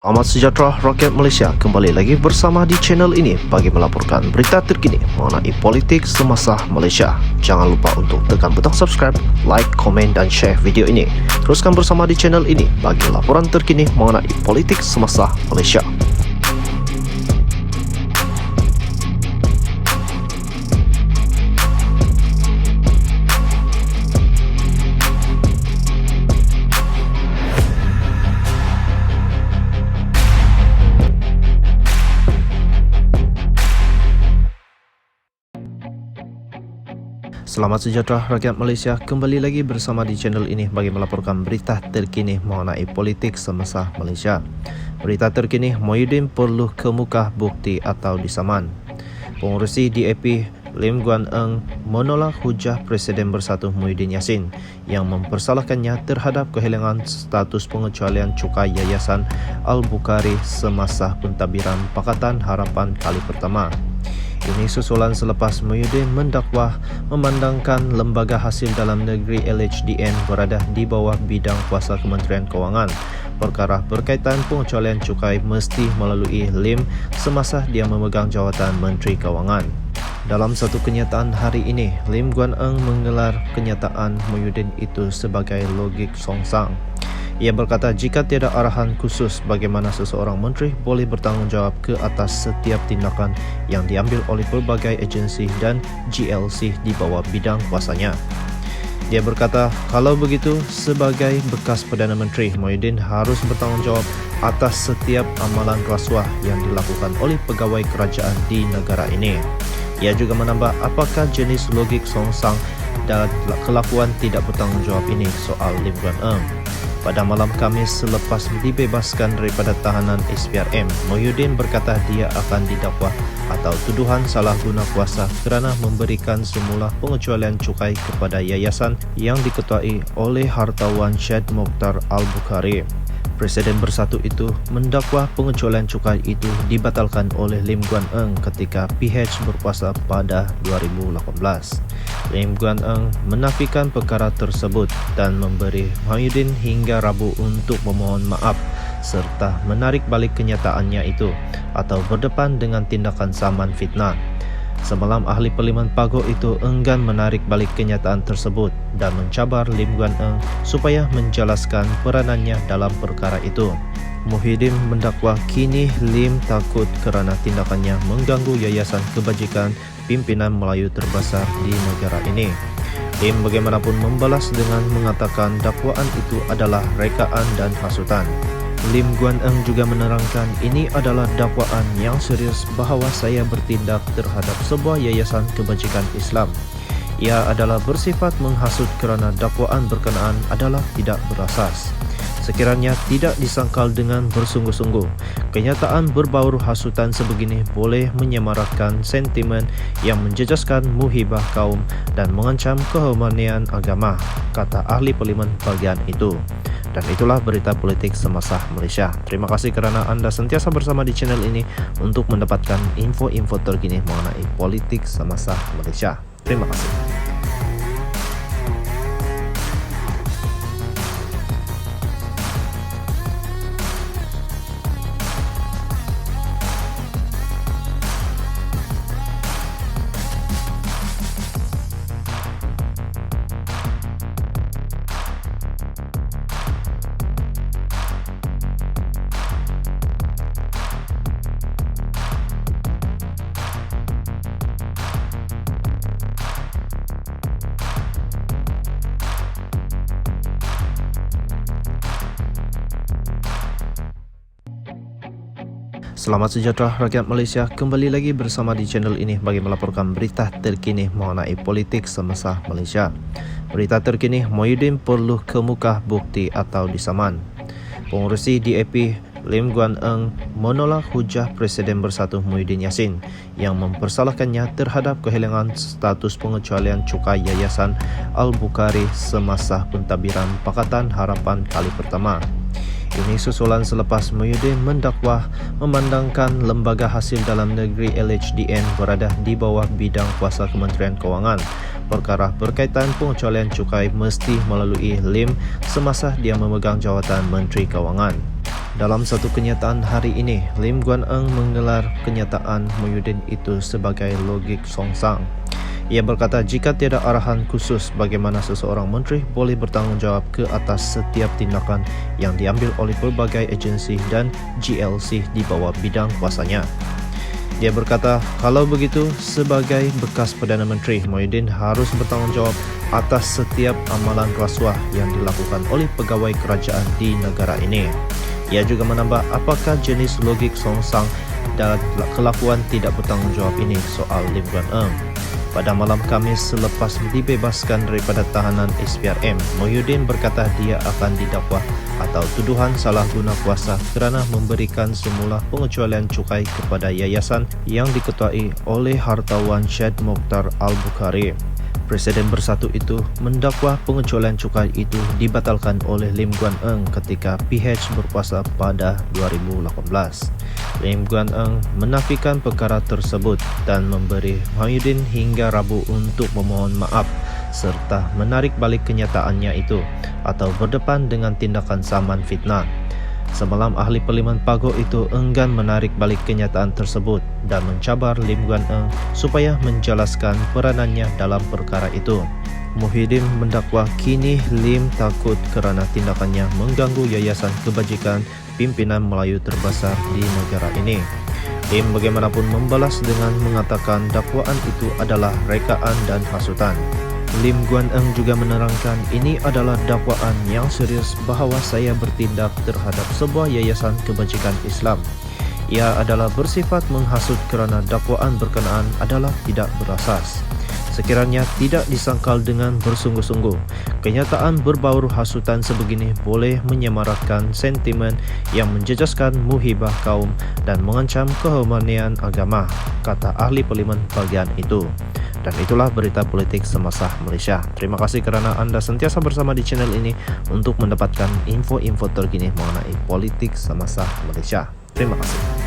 Amat sejahtera rakyat Malaysia, kembali lagi bersama di channel ini bagi melaporkan berita terkini mengenai politik semasa Malaysia. Jangan lupa untuk tekan butang subscribe, like, komen dan share video ini. Teruskan bersama di channel ini bagi laporan terkini mengenai politik semasa Malaysia. Selamat sejahtera rakyat Malaysia, kembali lagi bersama di channel ini bagi melaporkan berita terkini mengenai politik semasa Malaysia. Berita terkini, Muhyiddin perlu kemuka bukti atau disaman. Pengurusi DAP Lim Guan Eng menolak hujah Presiden Bersatu Muhyiddin Yassin yang mempersalahkannya terhadap kehilangan status pengecualian cukai Yayasan Al-Bukhari semasa pentadbiran Pakatan Harapan kali pertama. Ini susulan selepas Muhyiddin mendakwa memandangkan Lembaga Hasil Dalam Negeri LHDN berada di bawah bidang kuasa Kementerian Kewangan. Perkara berkaitan pengecualian cukai mesti melalui Lim semasa dia memegang jawatan Menteri Kewangan. Dalam satu kenyataan hari ini, Lim Guan Eng menggelar kenyataan Muhyiddin itu sebagai logik songsang. Ia berkata jika tiada arahan khusus bagaimana seseorang menteri boleh bertanggungjawab ke atas setiap tindakan yang diambil oleh pelbagai agensi dan GLC di bawah bidang kuasanya. Dia berkata kalau begitu sebagai bekas Perdana Menteri, Muhyiddin harus bertanggungjawab atas setiap amalan rasuah yang dilakukan oleh pegawai kerajaan di negara ini. Ia juga menambah apakah jenis logik songsang dan kelakuan tidak bertanggungjawab ini soal Lim Guan Eng. Pada malam Khamis selepas dibebaskan daripada tahanan SPRM, Muhyiddin berkata dia akan didakwa atau tuduhan salah guna kuasa kerana memberikan semula pengecualian cukai kepada yayasan yang diketuai oleh hartawan Syed Mokhtar Al-Bukhari. Presiden Bersatu itu mendakwa pengecualian cukai itu dibatalkan oleh Lim Guan Eng ketika PH berkuasa pada 2018. Lim Guan Eng menafikan perkara tersebut dan memberi Muhyiddin hingga Rabu untuk memohon maaf serta menarik balik kenyataannya itu atau berdepan dengan tindakan saman fitnah. Semalam ahli Parlimen Pagoh itu enggan menarik balik kenyataan tersebut dan mencabar Lim Guan Eng supaya menjelaskan peranannya dalam perkara itu. Muhyiddin mendakwa kini Lim takut kerana tindakannya mengganggu yayasan kebajikan pimpinan Melayu terbesar di negara ini. Lim bagaimanapun membalas dengan mengatakan dakwaan itu adalah rekaan dan hasutan. Lim Guan Eng juga menerangkan ini adalah dakwaan yang serius bahawa saya bertindak terhadap sebuah yayasan kebajikan Islam. Ia adalah bersifat menghasut kerana dakwaan berkenaan adalah tidak berasas. Sekiranya tidak disangkal dengan bersungguh-sungguh, kenyataan berbaur hasutan sebegini boleh menyemarakkan sentimen yang menjejaskan muhibah kaum dan mengancam keharmonian agama, kata ahli Parlimen bagian itu. Dan itulah berita politik semasa Malaysia. Terima kasih kerana anda sentiasa bersama di channel ini untuk mendapatkan info-info terkini mengenai politik semasa Malaysia. Terima kasih. Selamat sejahtera rakyat Malaysia, kembali lagi bersama di channel ini bagi melaporkan berita terkini mengenai politik semasa Malaysia. Berita terkini, Muhyiddin perlu kemuka bukti atau disaman. Pengurusi DAP Lim Guan Eng menolak hujah Presiden Bersatu Muhyiddin Yassin yang mempersalahkannya terhadap kehilangan status pengecualian cukai Yayasan Al-Bukhari semasa pentadbiran Pakatan Harapan kali pertama. Ini susulan selepas Muhyiddin mendakwa memandangkan Lembaga Hasil Dalam Negeri LHDN berada di bawah bidang kuasa Kementerian Kewangan. Perkara berkaitan pengecualian cukai mesti melalui Lim semasa dia memegang jawatan Menteri Kewangan. Dalam satu kenyataan hari ini, Lim Guan Eng menggelar kenyataan Muhyiddin itu sebagai logik songsang. Ia berkata jika tiada arahan khusus bagaimana seseorang menteri boleh bertanggungjawab ke atas setiap tindakan yang diambil oleh pelbagai agensi dan GLC di bawah bidang kuasanya. Dia berkata, kalau begitu, sebagai bekas Perdana Menteri, Muhyiddin harus bertanggungjawab atas setiap amalan rasuah yang dilakukan oleh pegawai kerajaan di negara ini. Ia juga menambah apakah jenis logik songsang dan kelakuan tidak bertanggungjawab ini soal Lim Guan Eng. Pada malam Khamis selepas dibebaskan daripada tahanan SPRM, Muhyiddin berkata dia akan didakwa atau tuduhan salah guna kuasa kerana memberikan semula pengecualian cukai kepada yayasan yang diketuai oleh hartawan Syed Mokhtar Al-Bukhari. Presiden Bersatu itu mendakwa pengecualian cukai itu dibatalkan oleh Lim Guan Eng ketika PH berkuasa pada 2018. Lim Guan Eng menafikan perkara tersebut dan memberi Muhyiddin hingga Rabu untuk memohon maaf serta menarik balik kenyataannya itu atau berdepan dengan tindakan saman fitnah. Semalam ahli Parlimen Pagoh itu enggan menarik balik kenyataan tersebut dan mencabar Lim Guan Eng supaya menjelaskan peranannya dalam perkara itu. Muhyiddin mendakwa kini Lim takut kerana tindakannya mengganggu yayasan kebajikan pimpinan Melayu terbesar di negara ini. Lim bagaimanapun membalas dengan mengatakan dakwaan itu adalah rekaan dan hasutan. Lim Guan Eng juga menerangkan ini adalah dakwaan yang serius bahawa saya bertindak terhadap sebuah yayasan kebajikan Islam. Ia adalah bersifat menghasut kerana dakwaan berkenaan adalah tidak berasas. Sekiranya tidak disangkal dengan bersungguh-sungguh, kenyataan berbaur hasutan sebegini boleh menyemaratkan sentimen yang menjejaskan muhibah kaum dan mengancam keharmonian agama, kata ahli parlimen bagian itu. Dan itulah berita politik semasa Malaysia. Terima kasih kerana anda sentiasa bersama di channel ini untuk mendapatkan info-info terkini mengenai politik semasa Malaysia. Terima kasih.